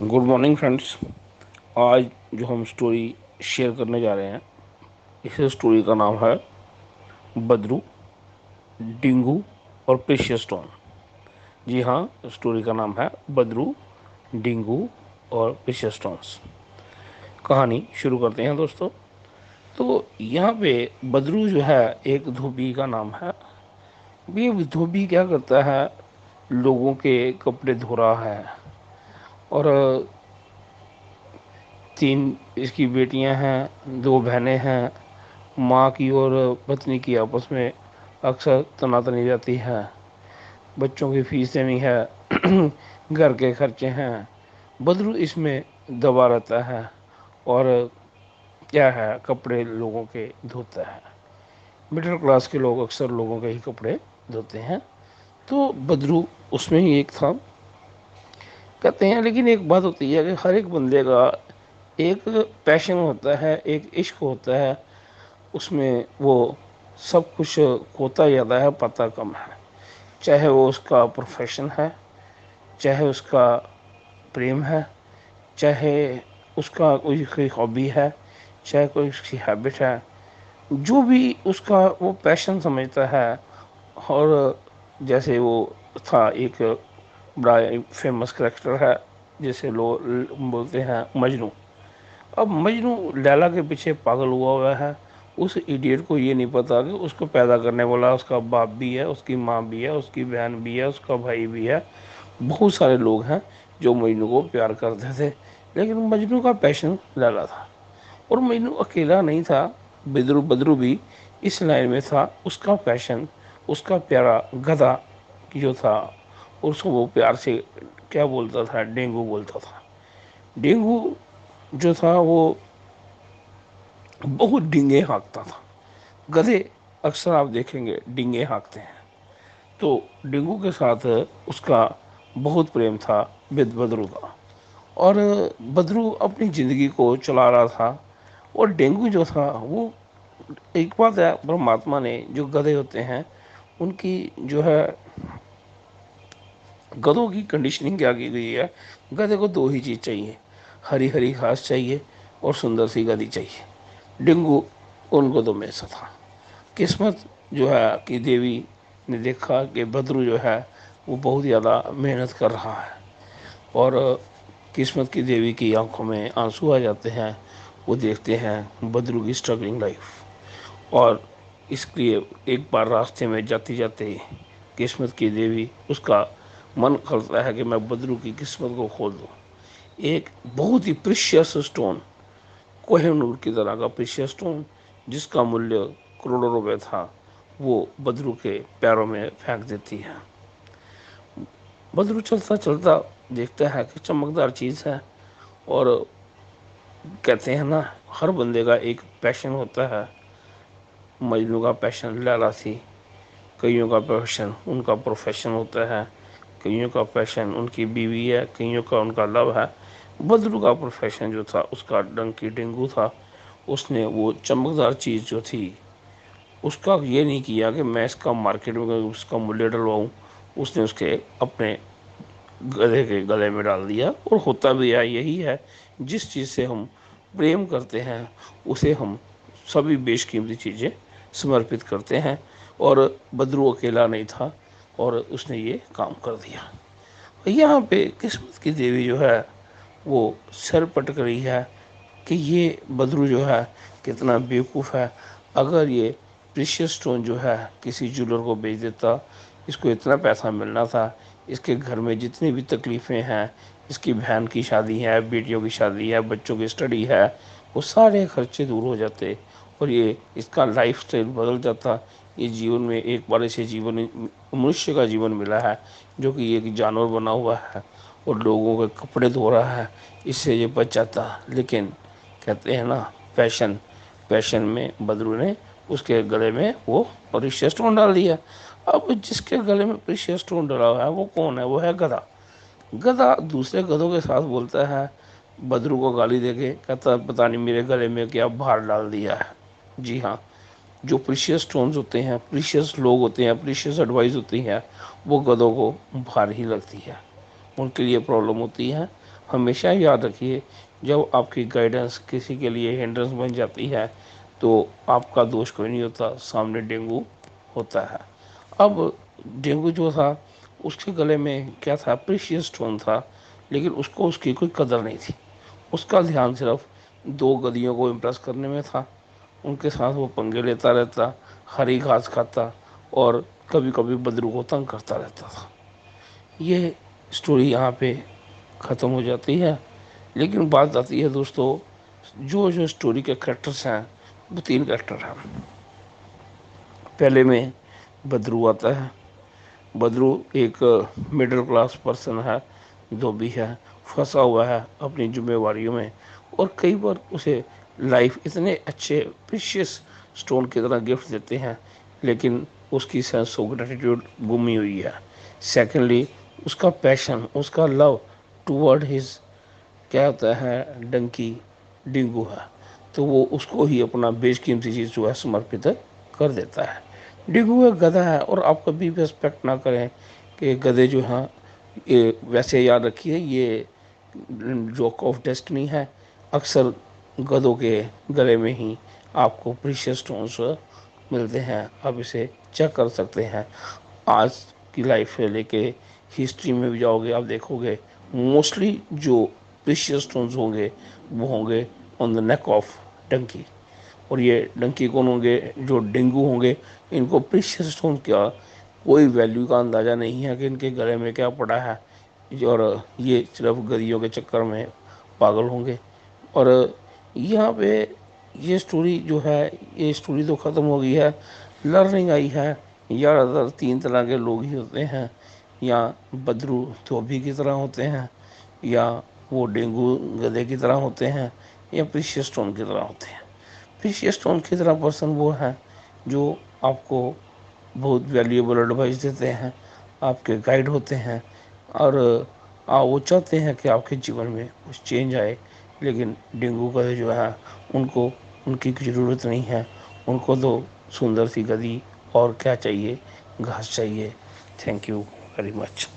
Good morning friends. आज जो हम स्टोरी शेयर करने जा रहे हैं, इस स्टोरी का नाम है बदरू, डिंगू और प्रेशियस स्टोन। जी हाँ, स्टोरी का नाम है बदरू, डिंगू और प्रेशियस स्टोन्स। कहानी शुरू करते हैं दोस्तों। तो यहाँ पे बदरू जो है एक धोबी का नाम है। ये धोबी क्या करता है, लोगों के कपड़े धो रहा है। और तीन इसकी बेटियां हैं, दो बहनें हैं। माँ की और पत्नी की आपस में अक्सर तनातनी रहती है। बच्चों की फीस देनी है, घर के खर्चे हैं। बदरू इसमें दबा रहता है और क्या है, कपड़े लोगों के धोता है। मिडिल क्लास के लोग अक्सर लोगों के ही कपड़े धोते हैं। तो बदरू उसमें ही एक था, कहते हैं। लेकिन एक बात होती है कि हर एक बंदे का एक पैशन होता है, एक इश्क होता है। उसमें वो सब कुछ होता ज़्यादा है, पता कम है। चाहे वो उसका प्रोफेशन है, चाहे उसका प्रेम है, चाहे उसका कोई हॉबी है, चाहे कोई उसकी हैबिट है, जो भी उसका वो पैशन समझता है। और जैसे वो था एक बड़ा फेमस करेक्टर है, जैसे लोग बोलते हैं मजनू। अब मजनू लैला के पीछे पागल हुआ है। उस इडियट को ये नहीं पता कि उसको पैदा करने वाला उसका बाप भी है, उसकी माँ भी है, उसकी बहन भी है, उसका भाई भी है। बहुत सारे लोग हैं जो मजनू को प्यार करते थे। लेकिन मजनू का पैशन लैला था। और मजनू अकेला नहीं था, बदरू बदरू भी इस लाइन में था। उसका पैशन, उसका प्यारा गधा जो था, उसको वो प्यार से क्या बोलता था, डेंगू बोलता था। डेंगू जो था वो बहुत डींगे हाँकता था। गधे अक्सर आप देखेंगे डींगे हाँकते हैं। तो डेंगू के साथ उसका बहुत प्रेम था, बदरू का। और बदरू अपनी ज़िंदगी को चला रहा था। और डेंगू जो था वो, एक बात है, परमात्मा ने जो गधे होते हैं उनकी जो है, गधों की कंडीशनिंग क्या की गई है। गधे को दो ही चीज़ चाहिए, हरी हरी घास चाहिए और सुंदर सी गधी चाहिए। डेंगू उन गधों में से था। किस्मत जो है कि देवी ने देखा कि बदरू जो है वो बहुत ज़्यादा मेहनत कर रहा है। और किस्मत की देवी की आंखों में आंसू आ जाते हैं। वो देखते हैं बदरू की स्ट्रगलिंग लाइफ। और इसलिए एक बार रास्ते में जाते जाते किस्मत की देवी, उसका मन करता है कि मैं बदरू की किस्मत को खोल दूँ। एक बहुत ही प्रीशियस स्टोन, कोहिनूर की तरह का प्रीशियस स्टोन, जिसका मूल्य करोड़ों रुपए था, वो बदरू के पैरों में फेंक देती है। बदरू चलता चलता देखता है कि चमकदार चीज़ है। और कहते हैं ना, हर बंदे का एक पैशन होता है। मजनू का पैशन लैला थी, कईयों का पैशन उनका प्रोफेशन होता है, कईयों का पैशन उनकी बीवी है, कईयों का उनका लव है। बदरू का प्रोफेशन जो था उसका डंकी डेंगू था। उसने वो चमकदार चीज़ जो थी, उसका ये नहीं किया कि मैं इसका मार्केट में उसका मूल्य डलवाऊँ। उसने उसके अपने गधे के गले में डाल दिया। और होता भी है यही है, जिस चीज़ से हम प्रेम करते हैं उसे हम सभी बेशकीमती चीज़ें समर्पित करते हैं। और बदरू अकेला नहीं था और उसने ये काम कर दिया। यहाँ पे किस्मत की देवी जो है वो सर पटक रही है कि ये बदरू जो है कितना बेवकूफ़ है। अगर ये प्रीशियस स्टोन जो है किसी ज्वेलर को बेच देता, इसको इतना पैसा मिलना था। इसके घर में जितनी भी तकलीफ़ें हैं, इसकी बहन की शादी है, बेटियों की शादी है, बच्चों की स्टडी है, वो सारे खर्चे दूर हो जाते। और ये इसका लाइफ स्टाइल बदल जाता। ये जीवन में एक बार ऐसे जीवन, मनुष्य का जीवन मिला है जो कि एक जानवर बना हुआ है और लोगों के कपड़े धो रहा है, इससे ये बच जाता। लेकिन कहते हैं ना, पैशन, पैशन में बदरू ने उसके गले में वो प्रीशियस स्टोन डाल दिया। अब जिसके गले में प्रीशियस स्टोन डाला हुआ है वो कौन है? वो है गधा। गधा दूसरे गधों के साथ बोलता है, बदरू को गाली देके कहता है, पता नहीं मेरे गले में क्या भार डाल दिया है। जी हाँ, जो प्रीशियस स्टोन्स होते हैं, प्रीशियस लोग होते हैं, प्रीशियस एडवाइस होती है, वो गधों को भार ही लगती है, उनके लिए प्रॉब्लम होती है। हमेशा याद रखिए, जब आपकी गाइडेंस किसी के लिए हिंड्रेंस बन जाती है तो आपका दोष कोई नहीं होता, सामने डेंगू होता है। अब डेंगू जो था, उसके गले में क्या था, प्रीशियस स्टोन था, लेकिन उसको उसकी कोई कदर नहीं थी। उसका ध्यान सिर्फ दो गधियों को इम्प्रेस करने में था। उनके साथ वो पंगे लेता रहता, हरी घास खाता और कभी कभी बदरू को तंग करता रहता था। ये स्टोरी यहाँ पे ख़त्म हो जाती है। लेकिन बात आती है दोस्तों, जो जो स्टोरी के करेक्टर्स हैं, वो तीन करेक्टर हैं। पहले में बदरू आता है। बदरू एक मिडिल क्लास पर्सन है, धोबी है, फंसा हुआ है अपनी जिम्मेवारियों में, और कई बार उसे लाइफ इतने अच्छे प्रीशियस स्टोन की तरह गिफ्ट देते हैं, लेकिन उसकी सेंस ऑफ ग्रेटिट्यूड गुमी हुई है। सेकेंडली, उसका पैशन, उसका लव टूवर्ड हिज क्या होता है, डंकी, डिंगू है, तो वो उसको ही अपना बेशकीमती चीज़ जो है समर्पित कर देता है। डिंगू एक गधा है, और आप कभी भी एक्सपेक्ट ना करें कि गधे जो हैं, ये वैसे याद रखिए ये जोक ऑफ डेस्टिनी है। अक्सर गधों के गले में ही आपको प्रीशियस स्टोन्स मिलते हैं, आप इसे चेक कर सकते हैं। आज की लाइफ से लेके हिस्ट्री में भी जाओगे, आप देखोगे मोस्टली जो प्रीशियस स्टोन्स होंगे वो होंगे on the neck of donkey. और ये डंकी कौन होंगे, जो डेंगू होंगे, इनको प्रीशियस स्टोन क्या कोई वैल्यू का अंदाज़ा नहीं है कि इनके गले में क्या पड़ा है, और ये सिर्फ गधियों के चक्कर में पागल होंगे। और यहाँ पे ये स्टोरी जो है, ये स्टोरी तो ख़त्म हो गई है। लर्निंग आई है, ज़्यादातर तीन तरह के लोग ही होते हैं, या बदरू धोबी की तरह होते हैं, या वो डेंगू गधे की तरह होते हैं, या प्रीशियस स्टोन की तरह होते हैं। प्रीशियस स्टोन की तरह पर्सन वो है जो आपको बहुत वैल्यूएबल एडवाइस देते हैं, आपके गाइड होते हैं, और वो चाहते हैं कि आपके जीवन में कुछ चेंज आए। लेकिन डेंगू का जो है, उनको उनकी ज़रूरत नहीं है। उनको तो सुंदर सी गदी और क्या चाहिए, घास चाहिए। Thank you very much.